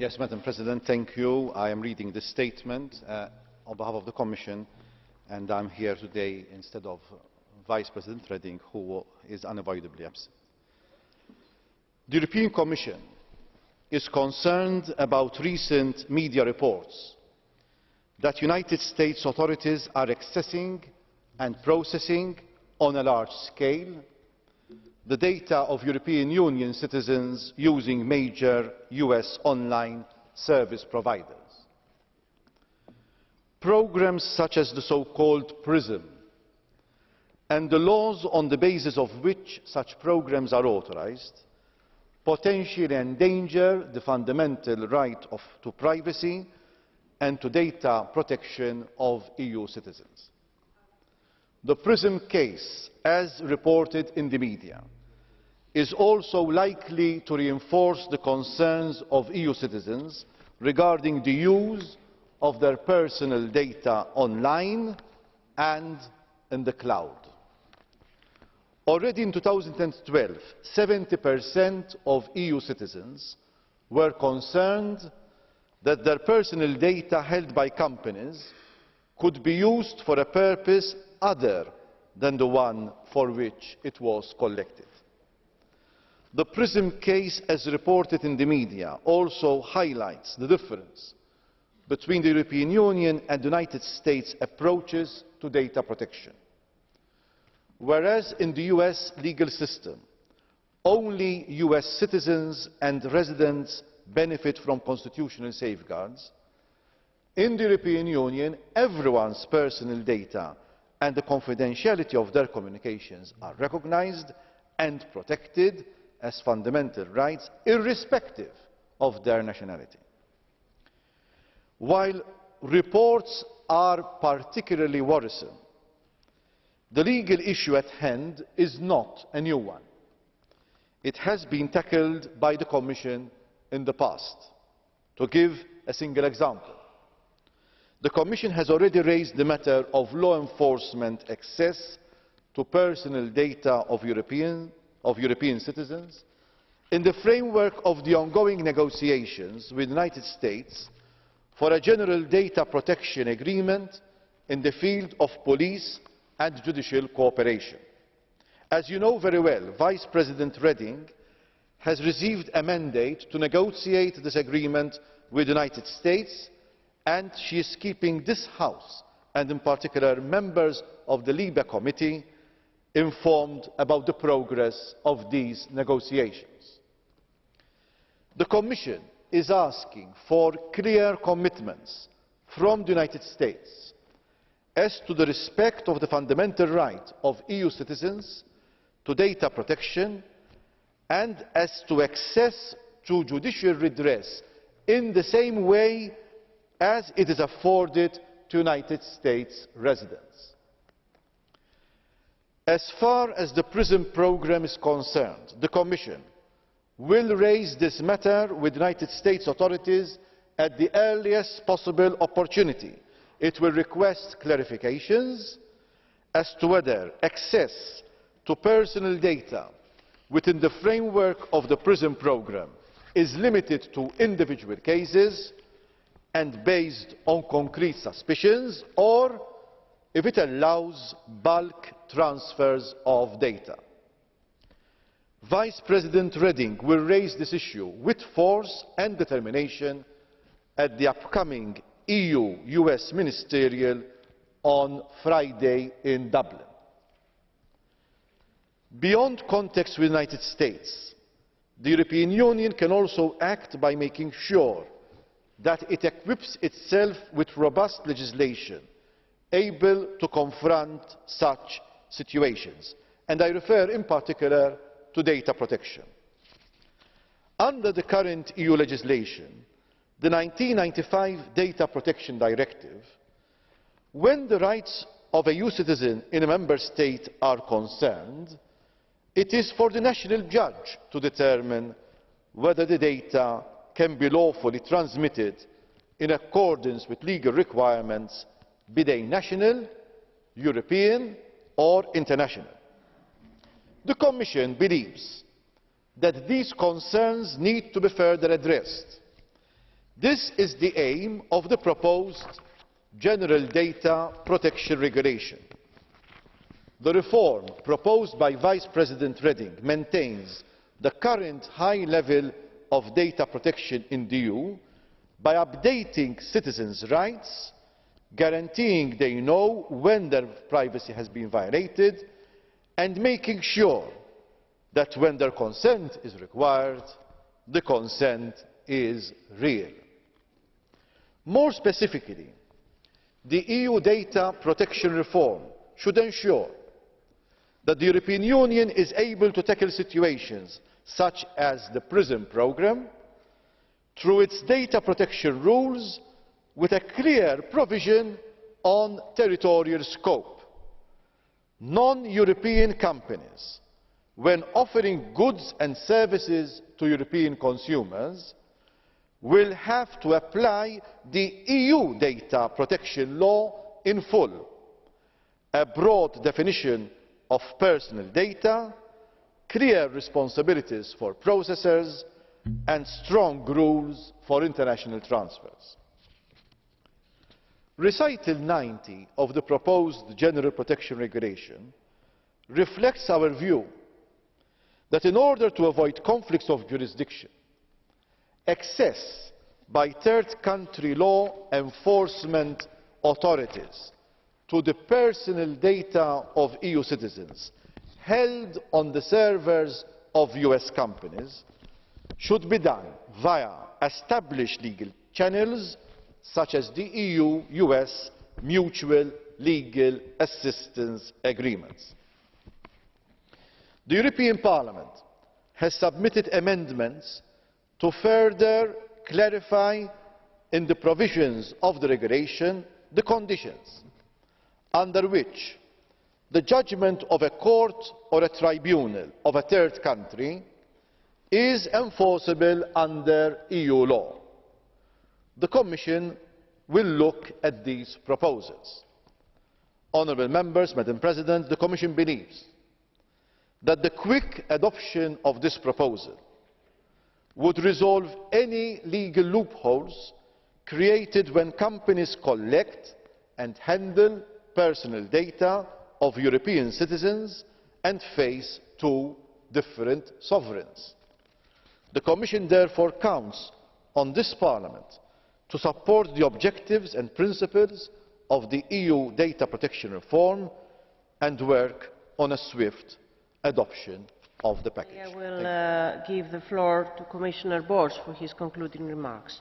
Yes, Madam President, thank you. I am reading this statement on behalf of the Commission, and I am here today instead of Vice President Reding, who is unavoidably absent. The European Commission is concerned about recent media reports that United States authorities are accessing and processing on a large scale the data of European Union citizens using major US online service providers. Programmes such as the so-called PRISM and the laws on the basis of which such programmes are authorised potentially endanger the fundamental right to privacy and to data protection of EU citizens. The PRISM case, as reported in the media, is also likely to reinforce the concerns of EU citizens regarding the use of their personal data online and in the cloud. Already in 2012, 70% of EU citizens were concerned that their personal data held by companies could be used for a purpose other than the one for which it was collected. The PRISM case, as reported in the media, also highlights the difference between the European Union and the United States approaches to data protection. Whereas in the US legal system, only US citizens and residents benefit from constitutional safeguards, in the European Union, everyone's personal data and the confidentiality of their communications are recognised and protected as fundamental rights, irrespective of their nationality. While reports are particularly worrisome, the legal issue at hand is not a new one. It has been tackled by the Commission in the past. To give a single example, the Commission has already raised the matter of law enforcement access to personal data of European citizens in the framework of the ongoing negotiations with the United States for a general data protection agreement in the field of police and judicial cooperation. As you know very well, Vice President Reding has received a mandate to negotiate this agreement with the United States, and she is keeping this House, and in particular members of the LIBE Committee, informed about the progress of these negotiations. The Commission is asking for clear commitments from the United States as to the respect of the fundamental right of EU citizens to data protection and as to access to judicial redress in the same way as it is afforded to United States residents. As far as the PRISM programme is concerned, the Commission will raise this matter with United States authorities at the earliest possible opportunity. It will request clarifications as to whether access to personal data within the framework of the PRISM programme is limited to individual cases and based on concrete suspicions, or if it allows bulk transfers of data. Vice President Reding will raise this issue with force and determination at the upcoming EU-US Ministerial on Friday in Dublin. Beyond contacts with the United States, the European Union can also act by making sure that it equips itself with robust legislation able to confront such situations, and I refer in particular to data protection. Under the current EU legislation, the 1995 Data Protection Directive, when the rights of a EU citizen in a member state are concerned, it is for the national judge to determine whether the data can be lawfully transmitted in accordance with legal requirements, be they national, European or international. The Commission believes that these concerns need to be further addressed, This is the aim of the proposed General Data Protection Regulation. The reform proposed by Vice President Reding maintains the current high level of data protection in the EU by updating citizens' rights, guaranteeing they know when their privacy has been violated, and making sure that when their consent is required, the consent is real. More specifically, the EU data protection reform should ensure that the European Union is able to tackle situations such as the PRISM programme through its data protection rules with a clear provision on territorial scope. Non-European companies, when offering goods and services to European consumers, will have to apply the EU data protection law in full, a broad definition of personal data, clear responsibilities for processors, and strong rules for international transfers. Recital 90 of the proposed General Protection Regulation reflects our view that in order to avoid conflicts of jurisdiction, access by third country law enforcement authorities to the personal data of EU citizens held on the servers of US companies should be done via established legal channels such as the EU-US Mutual Legal Assistance Agreements. The European Parliament has submitted amendments to further clarify in the provisions of the regulation the conditions under which the judgment of a court or a tribunal of a third country is enforceable under EU law. The Commission will look at these proposals. Honourable Members, Madam President, the Commission believes that the quick adoption of this proposal would resolve any legal loopholes created when companies collect and handle personal data of European citizens and face two different sovereigns. The Commission therefore counts on this Parliament to support the objectives and principles of the EU data protection reform and work on a swift adoption of the package. I will give the floor to Commissioner Borg for his concluding remarks.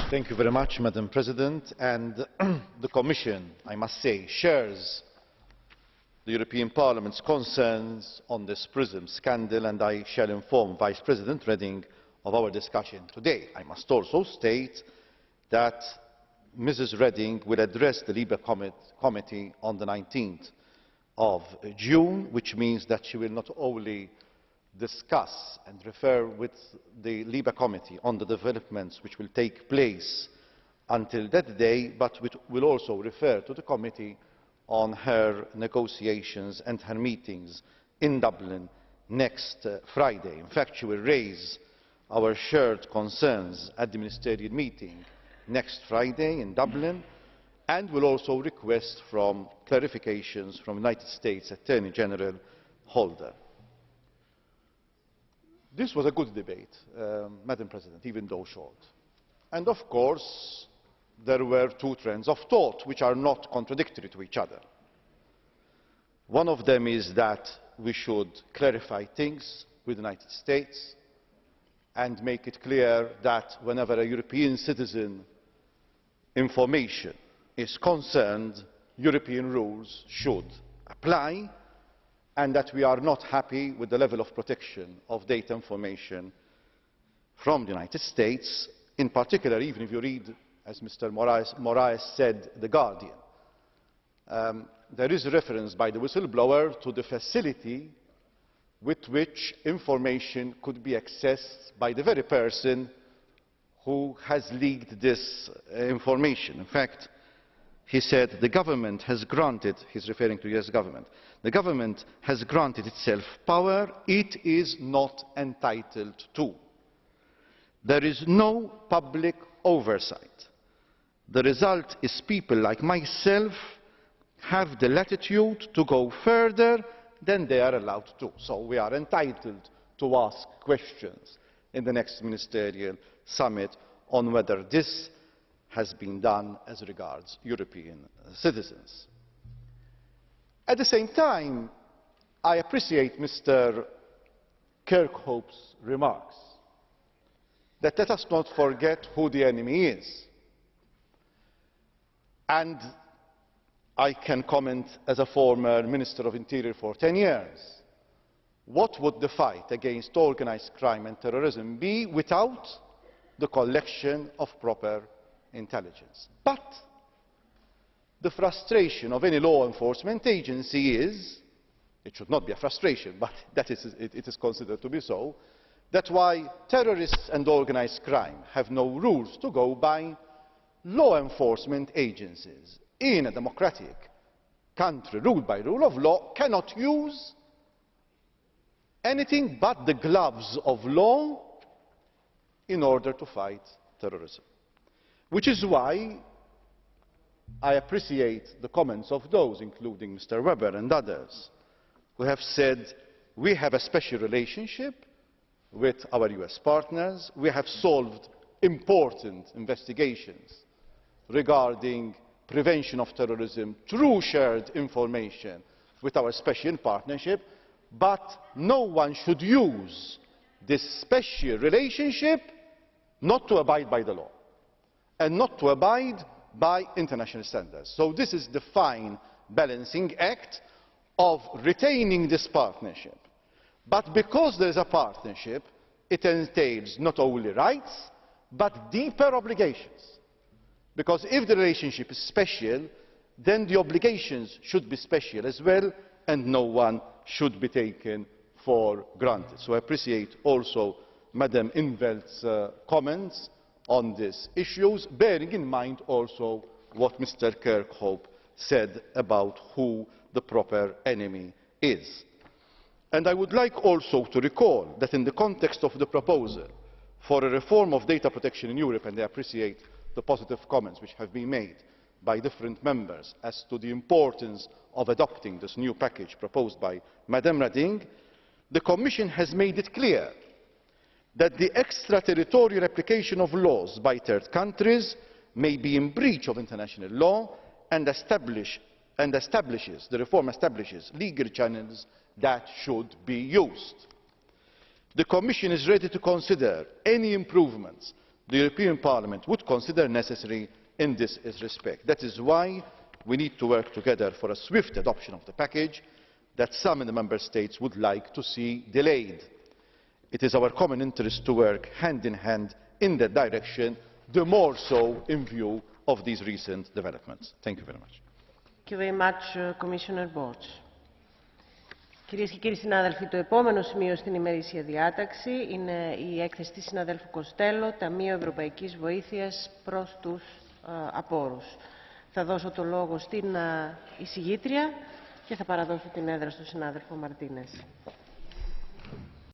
Thank you very much, Madam President. And the Commission, I must say, shares the European Parliament's concerns on this PRISM scandal, and I shall inform Vice President Reding of our discussion today. I must also state that Mrs Reding will address the LIBE Committee on the 19th of June, which means that she will not only discuss and refer with the LIBE Committee on the developments which will take place until that day, but will also refer to the Committee on her negotiations and her meetings in Dublin next Friday. In fact, she will raise our shared concerns at the ministerial meeting next Friday in Dublin, and will also request clarifications from United States Attorney General Holder. This was a good debate, Madam President, even though short. And of course, there were two trends of thought which are not contradictory to each other. One of them is that we should clarify things with the United States and make it clear that whenever a European citizen information is concerned, European rules should apply, and that we are not happy with the level of protection of data information from the United States, in particular, even if you read, as Mr Moraes said, The Guardian. There is a reference by the whistleblower to the facility with which information could be accessed by the very person who has leaked this information. In fact, he said the government has granted, he's referring to the US government, the government has granted itself power it is not entitled to. There is no public oversight. The result is people like myself have the latitude to go further than they are allowed to. So we are entitled to ask questions in the next ministerial summit on whether this has been done as regards European citizens. At the same time, I appreciate Mr. Kirkhope's remarks that let us not forget who the enemy is. And I can comment as a former Minister of Interior for 10 years. What would the fight against organised crime and terrorism be without the collection of proper intelligence? But the frustration of any law enforcement agency is, it should not be a frustration, but it is considered to be so, that why terrorists and organised crime have no rules to go by, law enforcement agencies in a democratic country ruled by rule of law cannot use anything but the gloves of law in order to fight terrorism. Which is why I appreciate the comments of those, including Mr. Weber and others, who have said we have a special relationship with our US partners, we have solved important investigations regarding prevention of terrorism through shared information with our special partnership, but no one should use this special relationship not to abide by the law and not to abide by international standards. So this is the fine balancing act of retaining this partnership. But because there is a partnership, it entails not only rights, but deeper obligations. Because if the relationship is special, then the obligations should be special as well, and no one should be taken for granted. So I appreciate also Madam in 't Veld's comments on these issues, bearing in mind also what Mr. Kirkhope said about who the proper enemy is. And I would like also to recall that in the context of the proposal for a reform of data protection in Europe, and I appreciate the positive comments which have been made by different members as to the importance of adopting this new package proposed by Ms Reding, the Commission has made it clear that the extraterritorial application of laws by third countries may be in breach of international law, and the reform establishes legal channels that should be used. The Commission is ready to consider any improvements the European Parliament would consider necessary in this respect. That is why we need to work together for a swift adoption of the package that some in the Member States would like to see delayed. It is our common interest to work hand in hand in that direction, the more so in view of these recent developments. Thank you very much. Thank you very much, Commissioner Borg. Κυρίες και κύριοι συνάδελφοι, το επόμενο σημείο στην ημερήσια διάταξη είναι η έκθεση της συναδέλφου Κοστέλο, Ταμείο Ευρωπαϊκής Βοήθειας προς τους απόρους. Θα δώσω το λόγο στην εισηγήτρια και θα παραδώσω την έδρα στον συνάδελφο Μαρτίνες.